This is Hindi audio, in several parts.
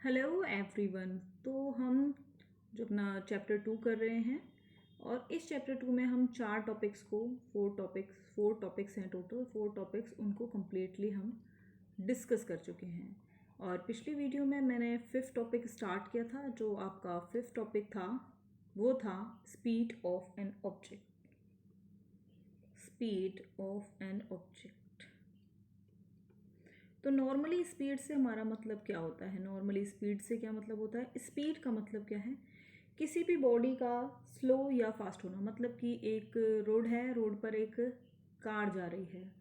Hello everyone. तो हम जो अपना चैप्टर 2 कर रहे हैं और इस चैप्टर 2 में हम फोर टॉपिक्स हैं टोटल 4 टॉपिक्स, उनको कम्प्लीटली हम डिस्कस कर चुके हैं। और पिछली वीडियो में मैंने 5th टॉपिक स्टार्ट किया था। जो आपका 5th टॉपिक था वो था स्पीड ऑफ एन ऑब्जेक्ट। तो नॉर्मली स्पीड से हमारा मतलब क्या होता है? नॉर्मली स्पीड से क्या मतलब होता है? स्पीड का मतलब क्या है? किसी भी बॉडी का स्लो या फास्ट होना। मतलब कि एक रोड है, रोड पर एक कार जा रही है,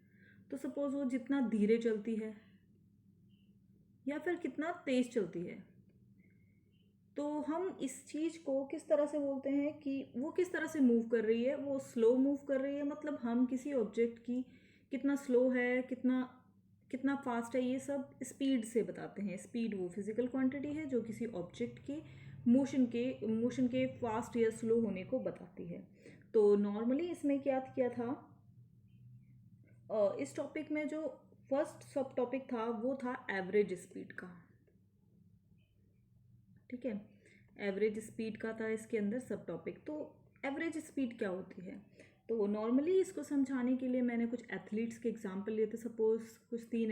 तो सपोज वो जितना धीरे चलती है या फिर कितना तेज चलती है, तो हम इस चीज़ को किस तरह से बोलते हैं कि वो किस तरह से मूव कर रही है। वो स्लो मूव कर रही है, मतलब हम किसी ऑब्जेक्ट की कितना स्लो है, कितना कितना फास्ट है, ये सब स्पीड से बताते हैं। स्पीड वो फिजिकल क्वांटिटी है जो किसी ऑब्जेक्ट के मोशन के फास्ट या स्लो होने को बताती है। तो नॉर्मली इसमें क्या किया था, इस टॉपिक में जो फर्स्ट सब टॉपिक था वो था एवरेज स्पीड का। ठीक है, एवरेज स्पीड का था इसके अंदर सब टॉपिक। तो एवरेज स्पीड क्या होती है? तो नॉर्मली इसको समझाने के लिए मैंने कुछ एथलीट्स के एग्जांपल लिए थे। सपोज कुछ तीन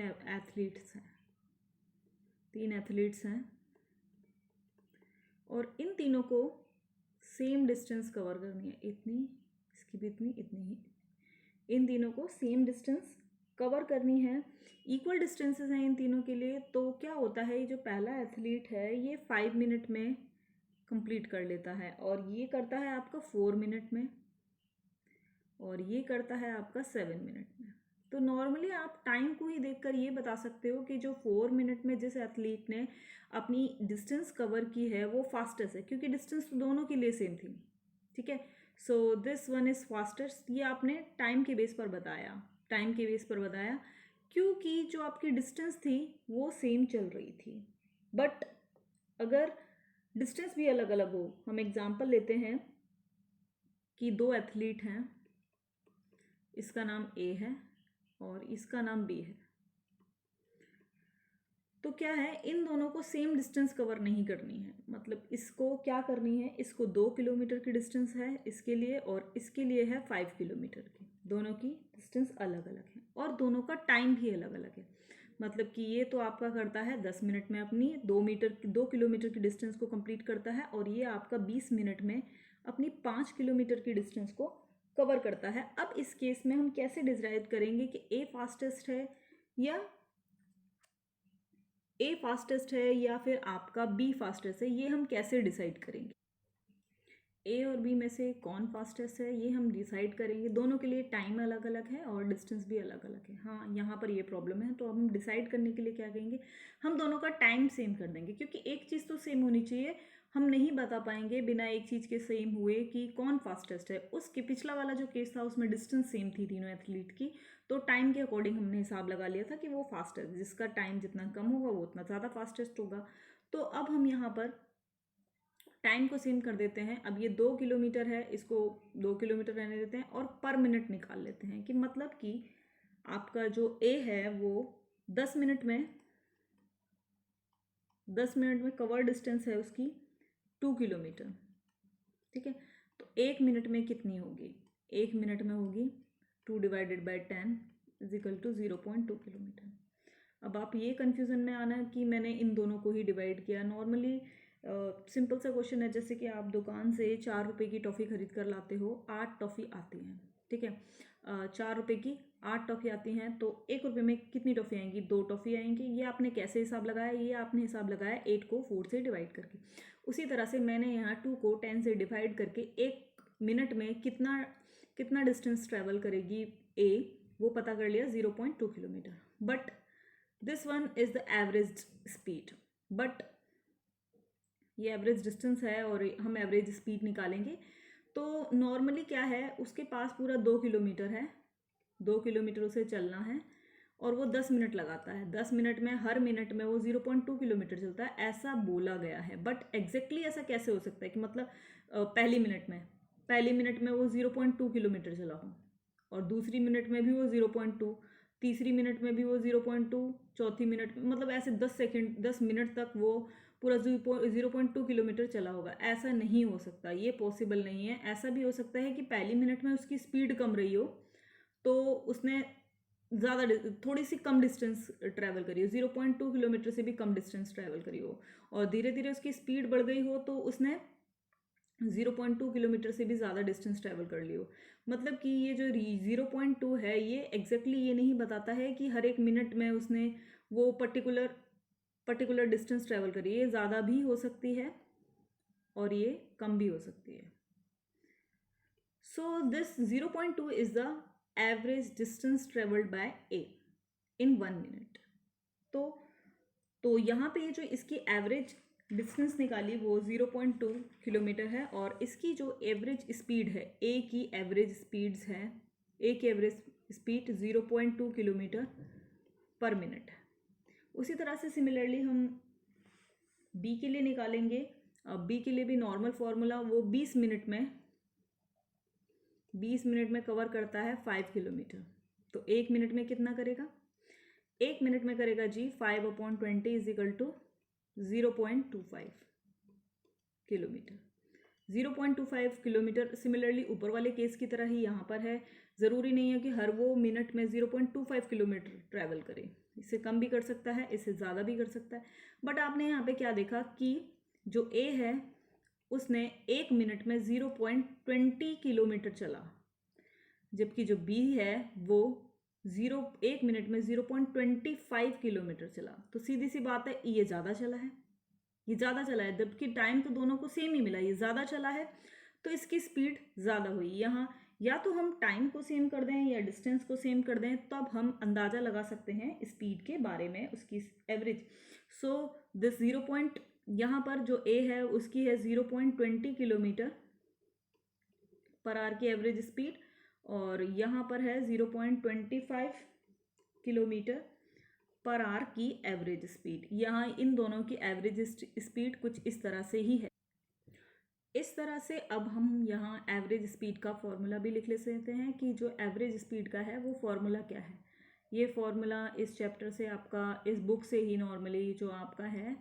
एथलीट्स हैं और इन तीनों को सेम डिस्टेंस कवर करनी है। इतनी, इसकी भी इतनी, इतनी ही। इन तीनों को सेम डिस्टेंस कवर करनी है। इक्वल डिस्टेंसेस हैं इन तीनों के लिए। तो क्या होता है, ये जो पहला एथलीट है ये 5 मिनट में कंप्लीट कर लेता है, और ये करता है आपका 4 मिनट में, और ये करता है आपका 7 मिनट में। तो नॉर्मली आप टाइम को ही देखकर ये बता सकते हो कि जो 4 मिनट में जिस एथलीट ने अपनी डिस्टेंस कवर की है वो फास्टेस्ट है, क्योंकि डिस्टेंस तो दोनों के लिए सेम थी। ठीक है, so this one is fastest. ये आपने टाइम के बेस पर बताया, क्योंकि जो आपकी डिस्टेंस थी वो सेम चल रही थी। बट अगर डिस्टेंस भी अलग अलग हो, हम एग्जांपल लेते हैं कि 2 एथलीट हैं, इसका नाम ए है और इसका नाम बी है। तो क्या है, इन दोनों को सेम डिस्टेंस कवर नहीं करनी है। मतलब इसको क्या करनी है, इसको 2 किलोमीटर की डिस्टेंस है इसके लिए, और इसके लिए है 5 किलोमीटर की। दोनों की डिस्टेंस अलग अलग है और दोनों का टाइम भी अलग अलग है। मतलब कि ये तो आपका करता है 10 मिनट में अपनी 2 किलोमीटर की डिस्टेंस को कंप्लीट करता है, और ये आपका 20 मिनट में अपनी 5 किलोमीटर की डिस्टेंस को कवर करता है। अब इस केस में हम कैसे डिसाइड करेंगे कि ए फास्टेस्ट है या फिर आपका बी फास्टेस्ट है? ये हम कैसे डिसाइड करेंगे? ए और बी में से कौन फास्टेस्ट है ये हम डिसाइड करेंगे। दोनों के लिए टाइम अलग अलग है और डिस्टेंस भी अलग अलग है। हाँ, यहाँ पर ये प्रॉब्लम है। तो हम डिसाइड करने के लिए क्या करेंगे, हम दोनों का टाइम सेम कर देंगे, क्योंकि एक चीज़ तो सेम होनी चाहिए। हम नहीं बता पाएंगे बिना एक चीज़ के सेम हुए कि कौन फास्टेस्ट है। उसके पिछला वाला जो केस था उसमें डिस्टेंस सेम थी तीनों एथलीट की, तो टाइम के अकॉर्डिंग हमने हिसाब लगा लिया था कि वो फास्टेस्ट, जिसका टाइम जितना कम होगा वो उतना ज़्यादा फास्टेस्ट होगा। तो अब हम यहाँ पर टाइम को सेम कर देते हैं। अब ये 2 किलोमीटर है, इसको 2 किलोमीटर रहने देते हैं और पर मिनट निकाल लेते हैं, कि मतलब कि आपका जो ए है वो 10 मिनट में 10 मिनट में कवर डिस्टेंस है उसकी 2 किलोमीटर। ठीक है, तो 1 मिनट में कितनी होगी? 1 मिनट में होगी 2 divided by 10 is equal to 0.2 kilometre. अब आप ये कन्फ्यूज़न में आना कि मैंने इन दोनों को ही डिवाइड किया। नॉर्मली सिंपल सा क्वेश्चन है, जैसे कि आप दुकान से 4 रुपये की टॉफ़ी खरीद कर लाते हो, 8 टॉफ़ी आती हैं। ठीक है, 4 रुपये की 8 टॉफ़ी आती हैं, तो 1 रुपये में कितनी टॉफ़ी आएंगी? 2 टॉफ़ी आएंगी। ये आपने कैसे हिसाब लगाया? ये आपने हिसाब लगाया 8 को 4 से डिवाइड करके। उसी तरह से मैंने यहाँ 2 को 10 से डिवाइड करके 1 मिनट में कितना कितना डिस्टेंस ट्रैवल करेगी ए, वो पता कर लिया 0.2 kilometre. But this one is the average speed. But ये एवरेज डिस्टेंस है और हम एवरेज स्पीड निकालेंगे। तो नॉर्मली क्या है, उसके पास पूरा 2 किलोमीटर है, 2 किलोमीटर उसे चलना है और वो 10 मिनट लगाता है। 10 मिनट में हर मिनट में वो 0.2 किलोमीटर चलता है, ऐसा बोला गया है। बट एग्जैक्टली ऐसा कैसे हो सकता है कि मतलब पहली मिनट में वो 0.2 किलोमीटर चला हो और दूसरी मिनट में भी वो 0.2? तीसरी मिनट में भी वो 0.2, चौथी मिनट में, मतलब ऐसे 10 मिनट तक वो पूरा 0.2 किलोमीटर चला होगा। ऐसा नहीं हो सकता, ये पॉसिबल नहीं है। ऐसा भी हो सकता है कि पहली मिनट में उसकी स्पीड कम रही हो, तो उसने ज़्यादा थोड़ी सी कम डिस्टेंस ट्रैवल करी हो, 0.2 किलोमीटर से भी कम डिस्टेंस ट्रैवल करी हो, और धीरे धीरे उसकी स्पीड बढ़ गई हो तो उसने 0.2 किलोमीटर से भी ज़्यादा डिस्टेंस ट्रैवल कर ली हो। मतलब कि ये जो 0.2 है, ये एग्जैक्टली ये नहीं बताता है कि हर एक मिनट में उसने वो पर्टिकुलर डिस्टेंस ट्रैवल करी। ये ज़्यादा भी हो सकती है और ये कम भी हो सकती है। So this 0.2 is the average distance travelled by A in 1 minute. तो यहाँ पे ये जो इसकी एवरेज डिस्टेंस निकाली वो 0.2 किलोमीटर है, और इसकी जो एवरेज स्पीड है, ए की एवरेज स्पीड्स है, ए की एवरेज स्पीड 0.2 किलोमीटर पर मिनट है। उसी तरह से सिमिलरली हम बी के लिए निकालेंगे। अब बी के लिए भी नॉर्मल फॉर्मूला, वो 20 मिनट में कवर करता है 5 किलोमीटर। तो 1 मिनट में कितना करेगा? 1 मिनट में करेगा जी 5/20 is equal to 0.25 kilometre. 0.25 kilometre similarly ऊपर वाले केस की तरह ही यहाँ पर है। ज़रूरी नहीं है कि हर वो मिनट में 0.25 किलोमीटर ट्रैवल करे, इससे कम भी कर सकता है, इससे ज़्यादा भी कर सकता है। बट आपने यहाँ पे क्या देखा कि जो ए है उसने 1 मिनट में 0.20 किलोमीटर चला, जबकि जो बी है वो 1 मिनट में 0.25 किलोमीटर चला। तो सीधी सी बात है, ये ज़्यादा चला है, ये ज़्यादा चला है, जबकि टाइम तो दोनों को सेम ही मिला, ये ज़्यादा चला है तो इसकी स्पीड ज़्यादा हुई। यहाँ या तो हम टाइम को सेम कर दें या डिस्टेंस को सेम कर दें, तब हम अंदाज़ा लगा सकते हैं स्पीड के बारे में, उसकी एवरेज। So this 0. यहाँ पर जो ए है उसकी है 0.20 किलोमीटर पर आवर की एवरेज स्पीड, और यहाँ पर है 0.25 किलोमीटर पर आवर की एवरेज स्पीड। यहाँ इन दोनों की एवरेज स्पीड कुछ इस तरह से ही है। इस तरह से अब हम यहाँ एवरेज स्पीड का फॉर्मूला भी लिख लेते हैं कि जो एवरेज स्पीड का है वो फॉर्मूला क्या है। ये फॉर्मूला इस चैप्टर से आपका, इस बुक से ही नॉर्मली जो आपका है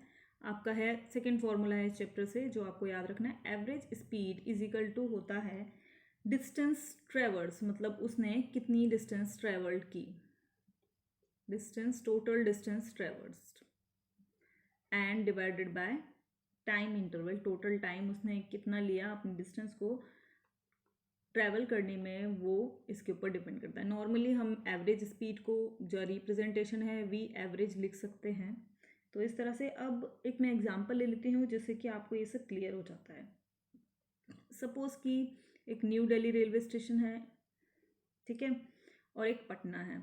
सेकंड फॉर्मूला है इस चैप्टर से, जो आपको याद रखना है। Average speed is equal to होता है डिस्टेंस ट्रेवर्स, मतलब उसने कितनी डिस्टेंस ट्रेवल्ड की, distance, total distance traversed, and divided by time interval, total time उसने कितना लिया अपनी डिस्टेंस को ट्रैवल करने में, वो इसके ऊपर डिपेंड करता है। नॉर्मली हम एवरेज स्पीड को जो रिप्रेजेंटेशन है वी एवरेज लिख सकते हैं। तो इस तरह से अब एक मैं एग्जांपल ले लेती हूँ जिससे कि आपको ये सब क्लियर हो जाता है। सपोज कि एक न्यू दिल्ली रेलवे स्टेशन है, ठीक है, और एक पटना है।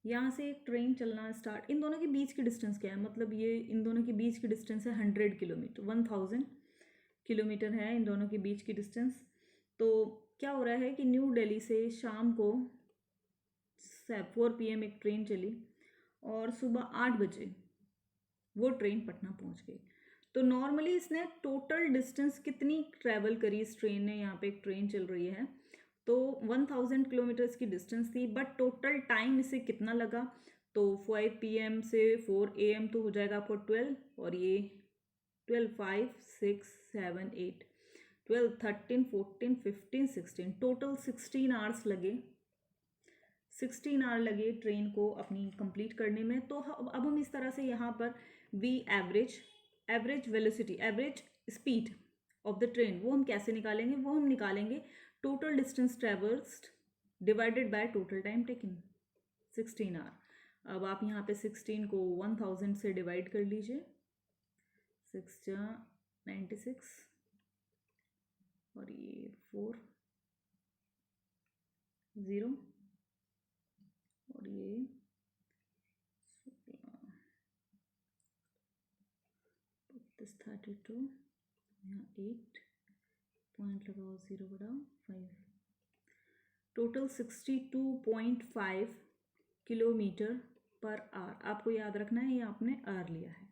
यहाँ से एक ट्रेन चलना स्टार्ट, इन दोनों के बीच की डिस्टेंस क्या है, मतलब ये इन दोनों के बीच की डिस्टेंस है 100 किलोमीटर, 1000 किलोमीटर है इन दोनों के बीच की डिस्टेंस। तो क्या हो रहा है कि न्यू दिल्ली से शाम को 4 PM एक ट्रेन चली, और सुबह 8 बजे वो ट्रेन पटना पहुँच गई। तो नॉर्मली इसने टोटल डिस्टेंस कितनी ट्रैवल करी इस ट्रेन ने, यहाँ पे एक ट्रेन चल रही है तो 1000 किलोमीटर्स की डिस्टेंस थी, बट टोटल टाइम इसे कितना लगा, तो 5 PM से 4 AM तो हो जाएगा आपको 12, और ये 12, 5, 6, 7, 8, 12, 13, 14, 15, 16, टोटल 16 आवर्स लगे, 16 आवर लगे ट्रेन को अपनी कंप्लीट करने में। तो अब हम इस तरह से यहाँ पर we average velocity, average speed of the train, वो हम कैसे निकालेंगे, वो हम निकालेंगे total distance traversed divided by total time taken, 16 hour. अब आप यहाँ पे 16 को 1000 से डिवाइड कर लीजिए, 6 जा 96, और ये 4 0, और ये 32, यहाँ 8 पॉइंट लगाओ, 0 बढ़ाओ 5, टोटल 62.5 किलोमीटर पर आवर। आपको याद रखना है ये आपने आवर लिया है।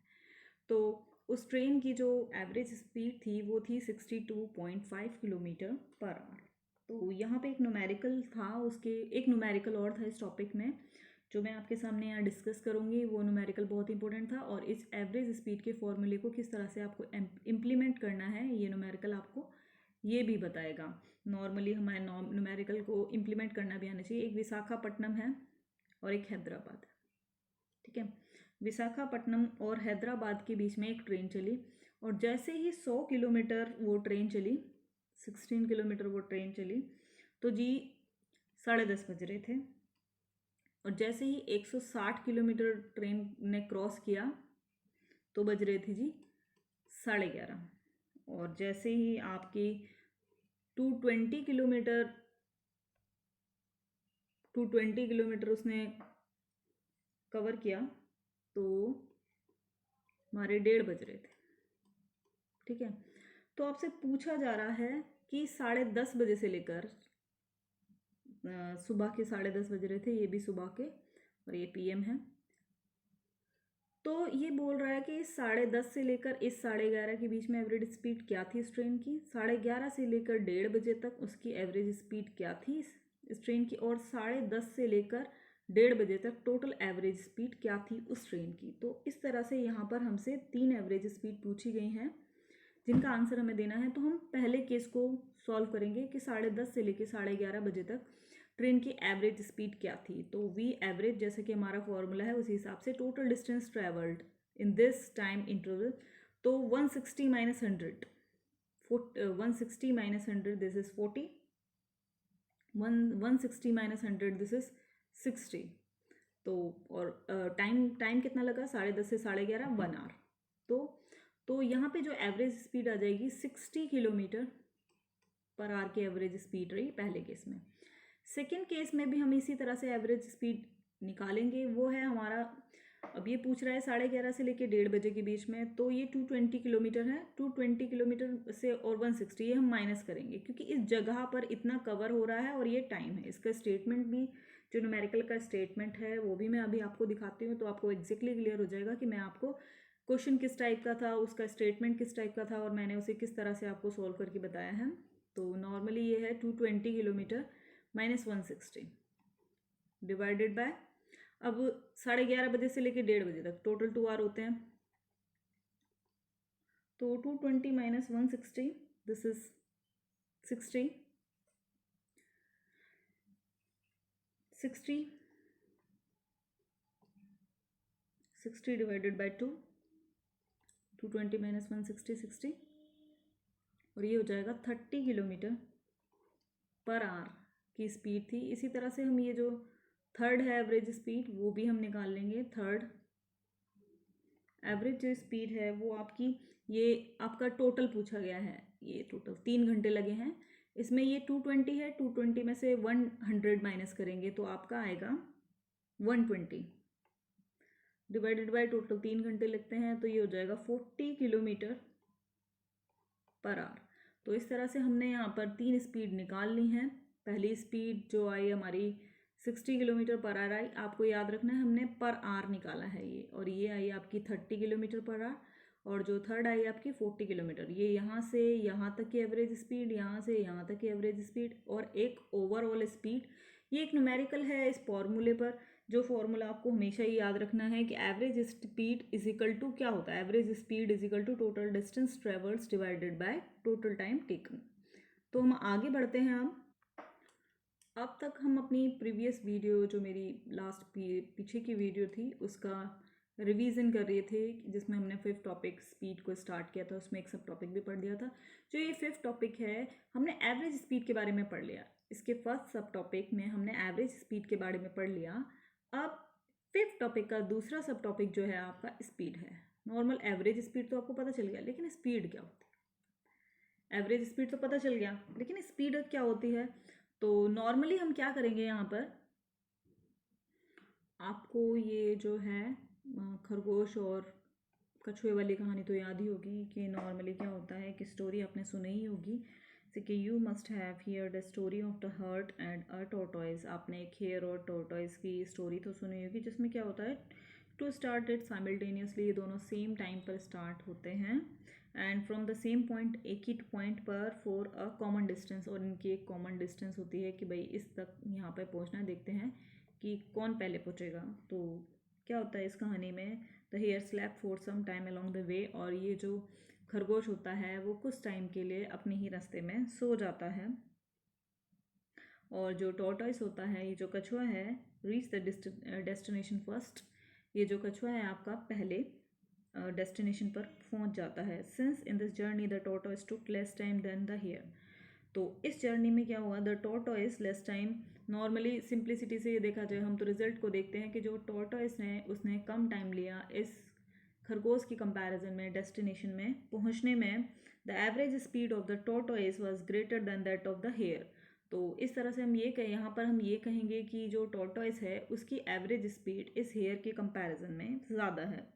तो उस ट्रेन की जो एवरेज स्पीड थी वो थी 62.5 किलोमीटर पर आवर। तो यहाँ पे एक न्यूमेरिकल था, उसके एक न्यूमेरिकल और था इस टॉपिक में जो मैं आपके सामने यहाँ डिस्कस करूँगी। वो न्यूमेरिकल बहुत इंपॉर्टेंट था और इस एवरेज स्पीड के फॉर्मूले को किस तरह से आपको इम्प्लीमेंट करना है ये न्यूमेरिकल आपको ये भी बताएगा। नॉर्मली हमारे न्यूमेरिकल को इम्प्लीमेंट करना भी आना चाहिए। एक विशाखापट्टनम है और एक हैदराबाद, ठीक है। विशाखापट्टनम और हैदराबाद के बीच में एक ट्रेन चली और जैसे ही 100 किलोमीटर वो ट्रेन चली, 16 किलोमीटर वो ट्रेन चली, तो जी 10:30 बज रहे थे। और जैसे ही 160 किलोमीटर ट्रेन ने क्रॉस किया तो बज रहे थे जी 11:30। और जैसे ही आपकी 220 किलोमीटर उसने कवर किया तो हमारे 1:30 बज रहे थे, ठीक है। तो आपसे पूछा जा रहा है कि 10:30 बजे से लेकर सुबह के 10:30 बज रहे थे, ये भी सुबह के और ये पीएम है। तो ये बोल रहा है कि 10:30 से लेकर इस 11:30 के बीच में एवरेज स्पीड क्या थी इस ट्रेन की, 11:30 से लेकर 1:30 बजे तक उसकी एवरेज स्पीड क्या थी इस ट्रेन की, और 10:30 से लेकर 1:30 बजे तक टोटल एवरेज स्पीड क्या थी उस ट्रेन की। तो इस तरह से यहाँ पर हमसे 3 एवरेज स्पीड पूछी गई हैं जिनका आंसर हमें देना है। तो हम पहले केस को सॉल्व करेंगे कि 10:30 से लेकर 11:30 बजे तक ट्रेन की एवरेज स्पीड क्या थी। तो वी एवरेज जैसे कि हमारा फॉर्मूला है उसी हिसाब से total distance travelled in this time interval, तो 160 minus 100, 160 minus 100 this is 40, 160 minus 100 this is 60। तो और टाइम कितना लगा, 10:30 से 11:30, 1 आवर। तो यहाँ पे जो एवरेज स्पीड आ जाएगी 60 किलोमीटर पर आवर की एवरेज स्पीड रही पहले केस में। सेकेंड केस में भी हम इसी तरह से एवरेज स्पीड निकालेंगे। वो है हमारा, अब ये पूछ रहा है 11:30 से लेकर 1:30 बजे के बीच में, तो ये 220 किलोमीटर है। 220 किलोमीटर से और 160 ये हम माइनस करेंगे क्योंकि इस जगह पर इतना कवर हो रहा है और ये टाइम है। इसका स्टेटमेंट भी जो न्यूमेरिकल का स्टेटमेंट है वो भी मैं अभी आपको दिखाती हूँ, तो आपको एग्जैक्टली क्लियर हो जाएगा कि मैं आपको क्वेश्चन किस टाइप का था, उसका स्टेटमेंट किस टाइप का था और मैंने उसे किस तरह से आपको सॉल्व करके बताया है। तो नॉर्मली ये है 220 किलोमीटर माइनस 160 डिवाइडेड बाय, अब 11:30 बजे से लेकर 1:30 बजे तक टोटल 2 आवर होते हैं। तो 220 minus 160 this is 60, 60 divided by 2, 220 minus 160 60, और ये हो जाएगा 30 किलोमीटर पर आवर की स्पीड थी। इसी तरह से हम ये जो थर्ड है एवरेज स्पीड वो भी हम निकाल लेंगे। थर्ड एवरेज जो स्पीड है वो आपकी, ये आपका टोटल पूछा गया है, ये टोटल 3 घंटे लगे हैं इसमें। ये 220 है, 220 में से 100 माइनस करेंगे तो आपका आएगा 120 डिवाइडेड बाय टोटल 3 घंटे लगते हैं, तो ये हो जाएगा 40 किलोमीटर पर आवर। तो इस तरह से हमने यहाँ पर 3 स्पीड निकाल ली हैं। पहली स्पीड जो आई हमारी 60 किलोमीटर पर आवर आई, आपको याद रखना है हमने पर आवर निकाला है ये, और ये आई आपकी 30 किलोमीटर पर आवर, और जो थर्ड आई आपकी 40 किलोमीटर। ये यहाँ से यहाँ तक की एवरेज स्पीड, यहाँ से यहाँ तक की एवरेज स्पीड, और एक ओवरऑल स्पीड। ये एक न्यूमेरिकल है इस फॉर्मूले पर, जो फॉर्मूला आपको हमेशा ही याद रखना है कि average speed is equal to क्या होता है, average speed is equal to total distance travels divided by total time taken. तो हम आगे बढ़ते हैं। अब तक हम अपनी प्रीवियस वीडियो, जो मेरी लास्ट पीछे की वीडियो थी, उसका रिवीजन कर रहे थे, जिसमें हमने 5th टॉपिक स्पीड को स्टार्ट किया था, उसमें एक सब टॉपिक भी पढ़ दिया था। जो ये 5th टॉपिक है हमने एवरेज स्पीड के बारे में पढ़ लिया। इसके फर्स्ट सब टॉपिक में हमने एवरेज स्पीड के बारे में पढ़ लिया। अब 5th टॉपिक का दूसरा सब टॉपिक जो है आपका स्पीड है। नॉर्मल एवरेज स्पीड तो आपको पता चल गया, लेकिन स्पीड क्या होती है। एवरेज स्पीड तो पता चल गया, लेकिन स्पीड क्या होती है। तो नॉर्मली हम क्या करेंगे, यहाँ पर आपको ये जो है खरगोश और कछुए वाली कहानी तो याद ही होगी कि नॉर्मली क्या होता है कि स्टोरी आपने सुनी ही होगी, जैसे कि you must have heard the story of the hare and a tortoise. आपने एक हेयर और टॉर्टोइज की स्टोरी तो सुनी होगी, जिसमें क्या होता है टू स्टार्ट इट साइमल्टेनियसली, ये दोनों सेम टाइम पर स्टार्ट होते हैं and from the same point, एक ही पॉइंट पर फॉर अ कॉमन डिस्टेंस, और इनकी एक कॉमन डिस्टेंस होती है कि भाई इस तक यहाँ पर पहुँचना है। देखते हैं कि कौन पहले पहुँचेगा। तो क्या होता है इस कहानी में, the hare slept for some time along the way, और ये जो खरगोश होता है वो कुछ टाइम के लिए अपने ही रास्ते में सो जाता है। और जो टॉर्टॉइस होता है, ये जो कछुआ है, रीच द डेस्टिनेशन फर्स्ट, ये जो कछुआ है आपका पहले डेस्टिनेशन पर पहुंच जाता है। Since in this journey the tortoise took less time than the hare, तो इस जर्नी में क्या हुआ, the tortoise less time, normally simplicity से ये देखा जाए हम तो रिजल्ट को देखते हैं कि जो टॉर्टॉइस है उसने कम टाइम लिया इस खरगोश की कंपैरिजन में डेस्टिनेशन में पहुंचने में। The average speed of the tortoise was greater than that of the hare, तो इस तरह से हम ये कहें, यहाँ पर हम ये कहेंगे कि जो टॉर्टॉइस है उसकी एवरेज स्पीड इस हेयर के कंपैरिजन में ज़्यादा है।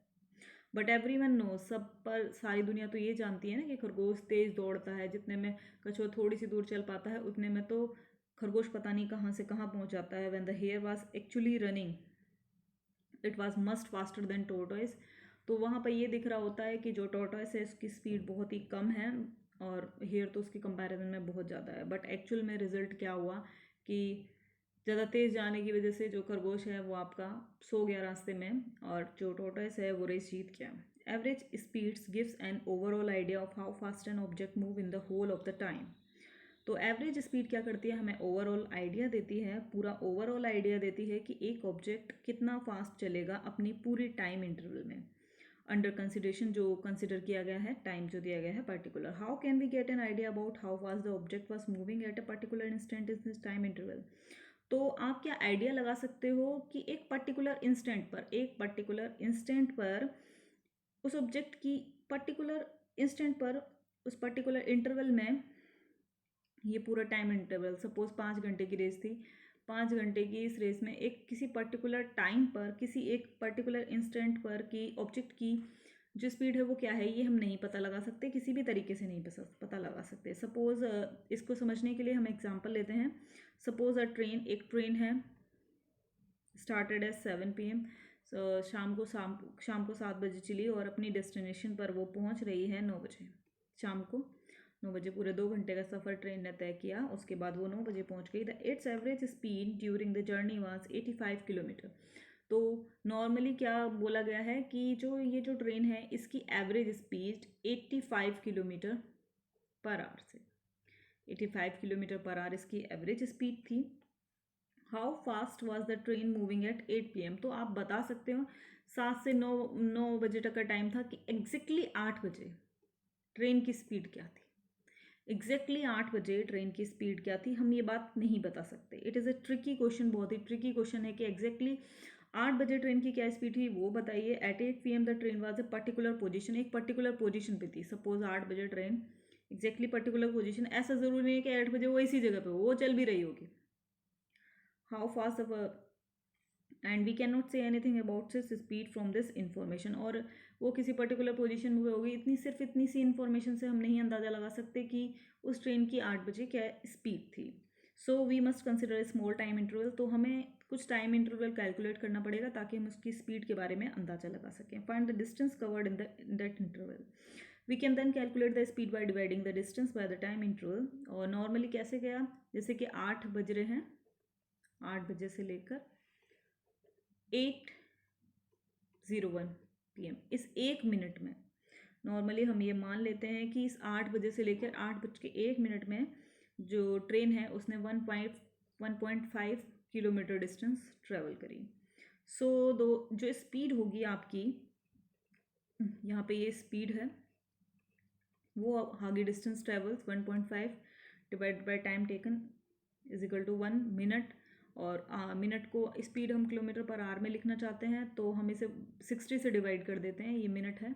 बट एवरी वन नो, सब पर सारी दुनिया तो ये जानती है ना कि खरगोश तेज़ दौड़ता है, जितने में कछुआ थोड़ी सी दूर चल पाता है उतने में तो खरगोश पता नहीं कहाँ से कहाँ पहुँच जाता है। When the hare was actually running it was much faster than tortoise, तो वहाँ पर ये दिख रहा होता है कि जो टॉर्टॉइस है उसकी स्पीड बहुत ही कम है और हेयर तो उसकी कंपैरिजन में बहुत ज़्यादा है। बट एक्चुअल में रिजल्ट क्या हुआ कि ज़्यादा तेज़ जाने की वजह से जो खरगोश है वो आपका सो गया रास्ते में, और जो टॉर्टॉइस है वो रेस जीत गया। Average speeds gives an overall idea of how fast an object move in the whole of the time, तो एवरेज स्पीड क्या करती है, हमें ओवरऑल आइडिया देती है, पूरा ओवरऑल आइडिया देती है कि एक ऑब्जेक्ट कितना फास्ट चलेगा अपनी पूरी टाइम इंटरवल में। अंडर कंसिडरेशन, जो कंसिडर किया गया है, टाइम जो दिया गया है particular. How can we get an idea about how fast the object was moving at a particular instant in this time interval, तो आप क्या आइडिया लगा सकते हो कि एक पर्टिकुलर इंस्टेंट पर उस ऑब्जेक्ट की पर्टिकुलर इंस्टेंट पर उस पर्टिकुलर इंटरवल में, ये पूरा टाइम इंटरवल सपोज 5 घंटे की रेस थी, 5 घंटे की इस रेस में एक किसी पर्टिकुलर टाइम पर किसी एक पर्टिकुलर इंस्टेंट पर की ऑब्जेक्ट की जो स्पीड है वो क्या है, ये हम नहीं पता लगा सकते, किसी भी तरीके से नहीं पता लगा सकते। सपोज इसको समझने के लिए हम एग्जांपल लेते हैं। सपोज एक ट्रेन है, स्टार्टेड एट 7 PM, शाम को 7 बजे चली और अपनी डेस्टिनेशन पर वो पहुंच रही है 9 बजे, शाम को 9 बजे। पूरे 2 घंटे का सफ़र ट्रेन ने तय किया, उसके बाद वो 9 बजे पहुंच गई। The it's average speed during the journey was 85 kilometre, तो नॉर्मली क्या बोला गया है कि ये जो ट्रेन है इसकी average speed 85 kilometre per our से 85 किलोमीटर पर आवर इसकी एवरेज स्पीड थी। How fast was the train moving at 8 PM, तो आप बता सकते हो 7 से 9 बजे तक का टाइम था कि एग्जैक्टली 8 बजे ट्रेन की स्पीड क्या थी, एग्जैक्टली 8 बजे ट्रेन की स्पीड क्या थी, हम ये बात नहीं बता सकते। It is a tricky question, बहुत ही ट्रिकी क्वेश्चन है कि एग्जैक्टली 8 बजे ट्रेन की क्या स्पीड थी वो बताइए। At 8 PM the train was a particular position, एक पर्टिकुलर पोजीशन पे थी। सपोज 8 बजे ट्रेन एग्जैक्टली पर्टिकुलर पोजीशन, ऐसा ज़रूरी नहीं है कि 8 बजे वो इसी जगह पे वो चल भी रही होगी। How fast and we can not say anything about this speed from this information, और वो किसी पर्टिकुलर पोजीशन में होगी, सिर्फ इतनी सी इन्फॉर्मेशन से हम नहीं अंदाज़ा लगा सकते कि उस ट्रेन की 8 बजे क्या स्पीड थी। So we must consider small time interval, तो हमें कुछ टाइम इंटरवल कैलकुलेट करना पड़ेगा ताकि हम उसकी स्पीड के बारे में अंदाज़ा लगा सकें। Find the distance covered in that interval, we can then calculate the speed by dividing the distance by the time interval. और नॉर्मली कैसे गया, जैसे कि 8 बज रहे हैं, 8 बजे से लेकर 8:01 PM, इस 1 मिनट में नॉर्मली हम ये मान लेते हैं कि इस 8 बजे से लेकर 8:01 में जो ट्रेन है उसने 1.5 किलोमीटर डिस्टेंस ट्रेवल करी। सो जो स्पीड होगी आपकी, यहाँ पे ये स्पीड है, वो आगे distance travels 1.5 divide by time taken is equal to 1 minute, और मिनट को स्पीड हम किलोमीटर पर आवर में लिखना चाहते हैं तो हम इसे 60 से डिवाइड कर देते हैं, ये मिनट है,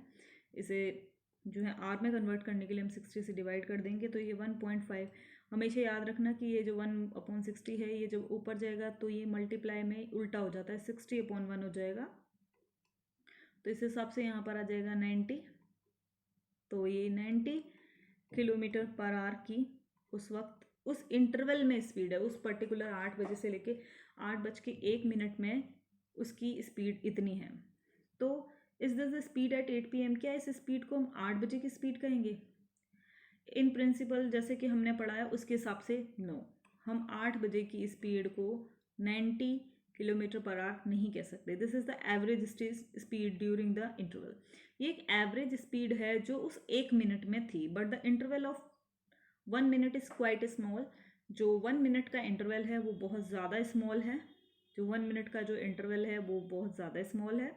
इसे जो है आर में कन्वर्ट करने के लिए हम 60 से डिवाइड कर देंगे तो ये 1.5। हमेशा याद रखना कि ये जो 1/60 है ये जब ऊपर जाएगा तो ये मल्टीप्लाई में उल्टा हो जाता है, 60/1 हो जाएगा, तो इस हिसाब से यहाँ पर आ जाएगा 90, तो ये 90 किलोमीटर पर आवर की उस वक्त उस इंटरवल में स्पीड है, उस पर्टिकुलर 8 बजे से लेके 8:01 में उसकी स्पीड इतनी है। तो is this the speed at 8 PM? क्या इस स्पीड को हम 8 बजे की स्पीड कहेंगे? इन प्रिंसिपल जैसे कि हमने पढ़ा है उसके हिसाब से नो, हम 8 बजे की स्पीड को 90 किलोमीटर पर आवर नहीं कह सकते। This is the average speed during the interval. ये एक एवरेज स्पीड है जो उस 1 मिनट में थी, but the interval of 1 minute is quite small. जो 1 मिनट का इंटरवल है वो बहुत ज़्यादा स्मॉल है। जो 1 मिनट का जो इंटरवल है वो बहुत ज़्यादा स्मॉल है।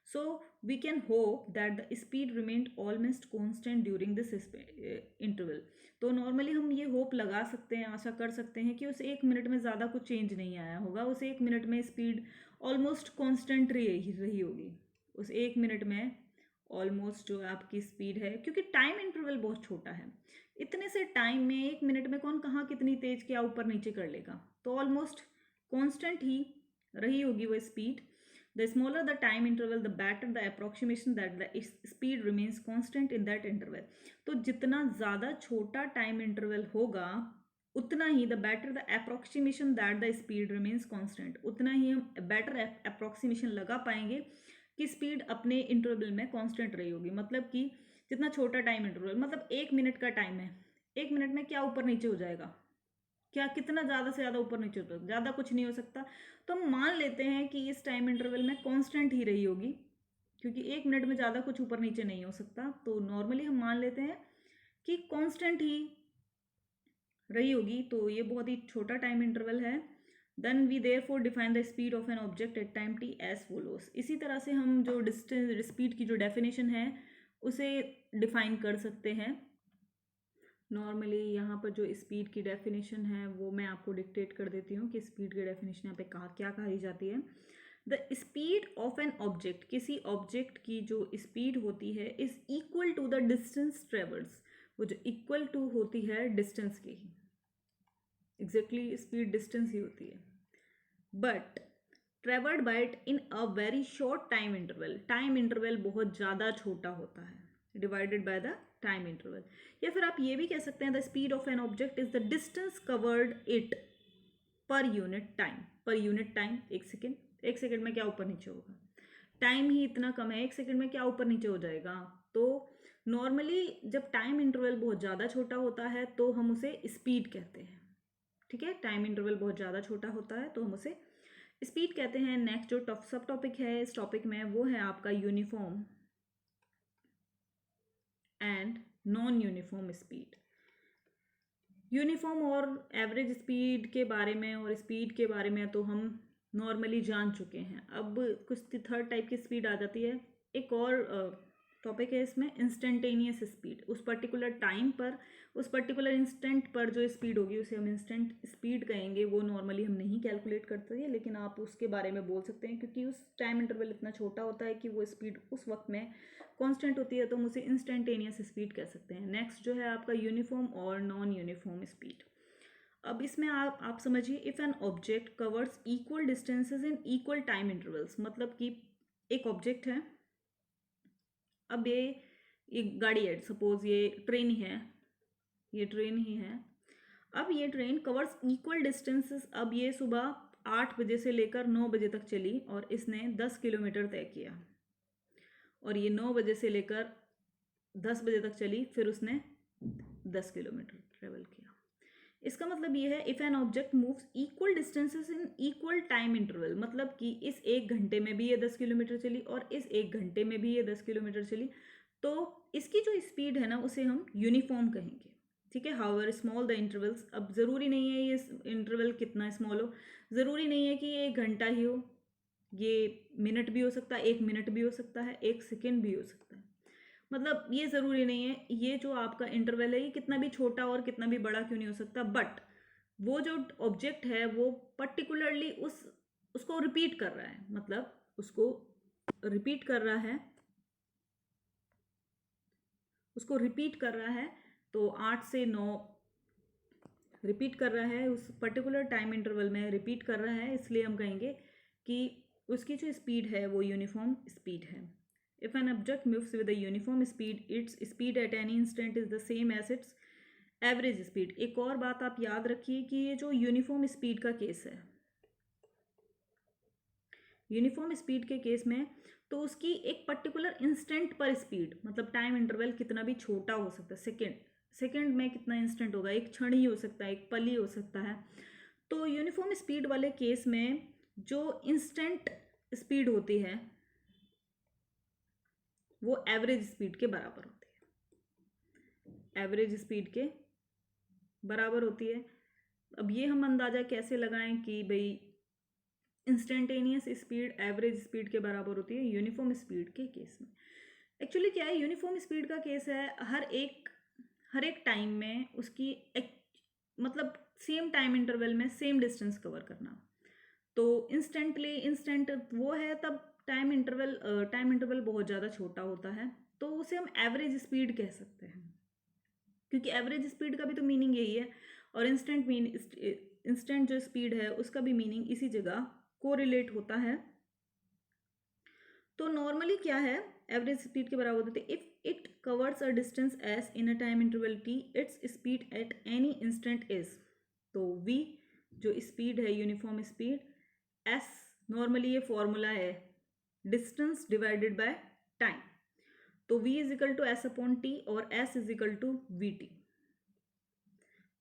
So we can hope that the speed remained almost constant during this interval. तो नॉर्मली हम ये होप लगा सकते हैं, आशा कर सकते हैं कि उस 1 मिनट में ज़्यादा कुछ चेंज नहीं आया होगा। उस 1 मिनट में स्पीड ऑलमोस्ट कॉन्स्टेंट रही होगी। उस 1 मिनट में ऑलमोस्ट जो आपकी स्पीड है, क्योंकि टाइम इंटरवल बहुत छोटा है, इतने से टाइम में 1 मिनट में कौन कहाँ कितनी तेज क्या ऊपर नीचे कर लेगा, तो ऑलमोस्ट कॉन्स्टेंट ही रही होगी वो speed. The smaller the time interval the better the approximation that the speed remains constant in that interval. तो जितना ज़्यादा छोटा टाइम इंटरवल होगा उतना ही the better the approximation that the speed remains constant, उतना ही हम बेटर अप्रोक्सीमेशन लगा पाएंगे कि स्पीड अपने इंटरवल में कांस्टेंट रही होगी। मतलब कि जितना छोटा टाइम इंटरवल, मतलब 1 मिनट का टाइम है, 1 मिनट में क्या ऊपर नीचे हो जाएगा, क्या कितना ज़्यादा से ज़्यादा ऊपर नीचे हो जाएगा, ज़्यादा कुछ नहीं हो सकता। तो हम मान लेते हैं कि इस टाइम इंटरवल में कांस्टेंट ही रही होगी, क्योंकि 1 मिनट में ज़्यादा कुछ ऊपर नीचे नहीं हो सकता। तो नॉर्मली हम मान लेते हैं कि कांस्टेंट ही रही होगी। तो ये बहुत ही छोटा टाइम इंटरवल है। Then we therefore define the speed of an object at time t as follows. इसी तरह से हम जो डिस्टेंस स्पीड की जो डेफिनेशन है उसे डिफाइन कर सकते हैं। नॉर्मली यहाँ पर जो स्पीड की डेफिनेशन है वो मैं आपको डिक्टेट कर देती हूँ कि स्पीड की डेफिनेशन यहाँ पे क्या कही जाती है। The speed of an object, किसी ऑब्जेक्ट की जो स्पीड होती है is equal to the distance travels. वो जो इक्वल टू होती है डिस्टेंस की ही, एग्जैक्टली स्पीड डिस्टेंस ही होती है, but travelled by it in a very short time interval. Time interval बहुत ज़्यादा छोटा होता है divided by the time interval. या फिर आप ये भी कह सकते हैं the speed of an object is the distance covered it per unit time. Per unit time 1 second, 1 second में क्या ऊपर नीचे होगा, टाइम ही इतना कम है, 1 सेकेंड में क्या ऊपर नीचे हो जाएगा। तो नॉर्मली जब टाइम इंटरवल बहुत ज़्यादा छोटा होता है तो हम उसे स्पीड कहते हैं। ठीक है, टाइम इंटरवल बहुत ज़्यादा छोटा होता है तो हम उसे स्पीड कहते हैं। नेक्स्ट जो सब टॉपिक है इस टॉपिक में वो है आपका uniform and non uniform speed. Uniform और एवरेज स्पीड के बारे में और स्पीड के बारे में तो हम नॉर्मली जान चुके हैं। अब कुछ थर्ड टाइप की स्पीड आ जाती है। एक और टॉपिक है इसमें, इंस्टेंटेनियस स्पीड। उस पर्टिकुलर टाइम पर, उस पर्टिकुलर इंस्टेंट पर जो स्पीड होगी उसे हम इंस्टेंट स्पीड कहेंगे। वो नॉर्मली हम नहीं कैलकुलेट करते हैं, लेकिन आप उसके बारे में बोल सकते हैं क्योंकि उस टाइम इंटरवल इतना छोटा होता है कि वो स्पीड उस वक्त में कांस्टेंट होती है, तो हम उसे इंस्टेंटेनियस स्पीड कह सकते हैं। नेक्स्ट जो है आपका यूनिफॉर्म और नॉन यूनिफॉर्म स्पीड। अब इसमें आप समझिए, if an object covers equal distances in equal time intervals. मतलब कि एक ऑब्जेक्ट है, अब ये गाड़ी है, सपोज ये ट्रेन ही है, ये ट्रेन ही है। अब ये ट्रेन कवर्स इक्वल डिस्टेंसेस। अब ये सुबह 8 बजे से लेकर 9 बजे तक चली और इसने 10 किलोमीटर तय किया, और ये 9 बजे से लेकर 10 बजे तक चली, फिर उसने 10 किलोमीटर ट्रेवल किया। इसका मतलब ये है, if an object moves equal distances in equal time interval, मतलब कि इस 1 घंटे में भी ये 10 किलोमीटर चली और इस 1 घंटे में भी ये 10 किलोमीटर चली, तो इसकी जो स्पीड है ना उसे हम यूनिफॉर्म कहेंगे। ठीक है, हाउएवर स्मॉल द इंटरवल्स। अब ज़रूरी नहीं है ये इंटरवल कितना स्मॉल हो, ज़रूरी नहीं है कि ये 1 घंटा ही हो, ये मिनट भी हो सकता है, 1 मिनट भी हो सकता है, 1 सेकेंड भी हो सकता है। मतलब ये ज़रूरी नहीं है ये जो आपका इंटरवल है ये कितना भी छोटा और कितना भी बड़ा क्यों नहीं हो सकता, बट वो जो ऑब्जेक्ट है वो पर्टिकुलरली उसको रिपीट कर रहा है, मतलब उसको रिपीट कर रहा है, उसको रिपीट कर रहा है। तो 8 से 9 रिपीट कर रहा है, उस पर्टिकुलर टाइम इंटरवल में रिपीट कर रहा है, इसलिए हम कहेंगे कि उसकी जो स्पीड है वो यूनिफॉर्म स्पीड है। If an object moves with a uniform speed, its speed at any instant is the same as its average speed। एक और बात आप याद रखिए कि ये जो यूनिफॉर्म स्पीड का केस है, यूनिफॉर्म स्पीड के केस में तो उसकी एक पर्टिकुलर इंस्टेंट पर स्पीड, मतलब टाइम इंटरवल कितना भी छोटा हो सकता है, सेकेंड में कितना इंस्टेंट होगा, एक क्षण ही हो सकता है, एक पल ही हो सकता है। तो यूनिफॉर्म स्पीड वाले केस में जो इंस्टेंट स्पीड होती है वो एवरेज स्पीड के बराबर होती है, एवरेज स्पीड के बराबर होती है। अब ये हम अंदाजा कैसे लगाएं कि भाई इंस्टेंटेनियस स्पीड एवरेज स्पीड के बराबर होती है यूनिफॉर्म स्पीड के केस में। एक्चुअली क्या है, यूनिफॉर्म स्पीड का केस है हर एक टाइम में उसकी मतलब सेम टाइम इंटरवल में सेम डिस्टेंस कवर करना। तो इंस्टेंट वो है तब टाइम इंटरवल बहुत ज़्यादा छोटा होता है, तो उसे हम एवरेज स्पीड कह सकते हैं, क्योंकि एवरेज स्पीड का भी तो मीनिंग यही है, और इंस्टेंट जो स्पीड है उसका भी मीनिंग इसी जगह कोरिलेट होता है। तो नॉर्मली क्या है, एवरेज स्पीड के बराबर होती है if it covers a distance S in a time interval T, its speed at any instant is. तो v जो स्पीड है यूनिफॉर्म स्पीड, s नॉर्मली ये फॉर्मूला है डिस्टेंस डिवाइडेड बाय टाइम, तो v is equal to S upon T और s is equal to V T.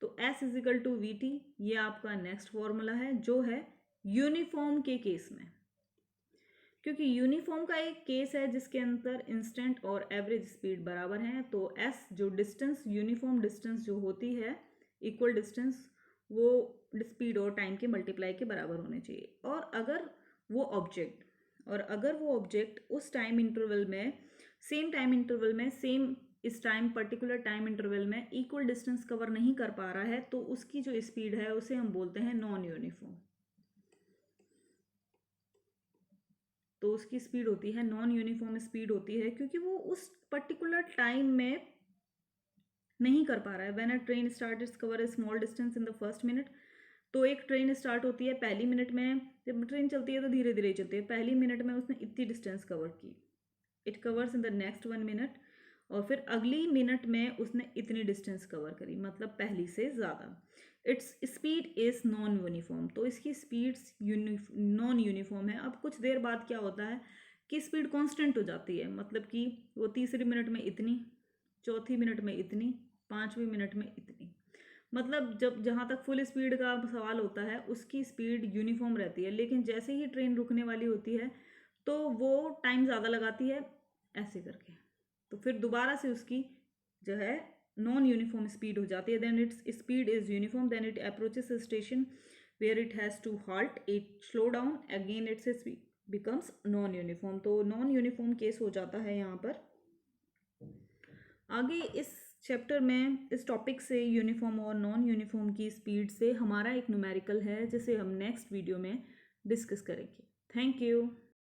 तो s is equal to V T ये आपका नेक्स्ट फॉर्मूला है जो है यूनिफॉर्म के केस में, क्योंकि यूनिफॉर्म का एक केस है जिसके अंदर इंस्टेंट और एवरेज स्पीड बराबर हैं। तो s जो डिस्टेंस यूनिफॉर्म डिस्टेंस जो होती है इक्वल डिस्टेंस, वो स्पीड और टाइम के मल्टीप्लाई के बराबर होने चाहिए। और अगर वो ऑब्जेक्ट उस टाइम इंटरवल में सेम इस पर्टिकुलर टाइम इंटरवल में इक्वल डिस्टेंस कवर नहीं कर पा रहा है, तो उसकी जो स्पीड है उसे हम बोलते हैं नॉन यूनिफॉर्म। तो उसकी स्पीड होती है नॉन यूनिफॉर्म स्पीड होती है, क्योंकि वो उस पर्टिकुलर टाइम में नहीं कर पा रहा है। When a train start cover A small distance in the first minute, तो एक ट्रेन स्टार्ट होती है पहली मिनट में, जब ट्रेन चलती है तो धीरे धीरे चलती है, पहली मिनट में उसने इतनी डिस्टेंस कवर की, it covers in the next 1 minute, और फिर अगली मिनट में उसने इतनी डिस्टेंस कवर करी, मतलब पहली से ज़्यादा। Its speed is non uniform, तो इसकी स्पीड्स नॉन यूनिफॉर्म है। अब कुछ देर बाद क्या होता है कि स्पीड कांस्टेंट हो जाती है, मतलब कि वो तीसरी मिनट में इतनी, चौथी मिनट में इतनी, पाँचवीं मिनट में इतनी, मतलब जब जहाँ तक फुल स्पीड का सवाल होता है उसकी स्पीड यूनिफॉर्म रहती है। लेकिन जैसे ही ट्रेन रुकने वाली होती है तो वो टाइम ज़्यादा लगाती है ऐसे करके, तो फिर दोबारा से उसकी जो है नॉन यूनिफॉर्म स्पीड हो जाती है। Then its speed is uniform, then it approaches station where it has to halt, it slow down, again its speed becomes non uniform. तो नॉन यूनिफॉर्म केस हो जाता है यहाँ पर। आगे इस चैप्टर में इस टॉपिक से यूनिफॉर्म और नॉन यूनिफॉर्म की स्पीड से हमारा एक न्यूमेरिकल है जिसे हम नेक्स्ट वीडियो में डिस्कस करेंगे। Thank you.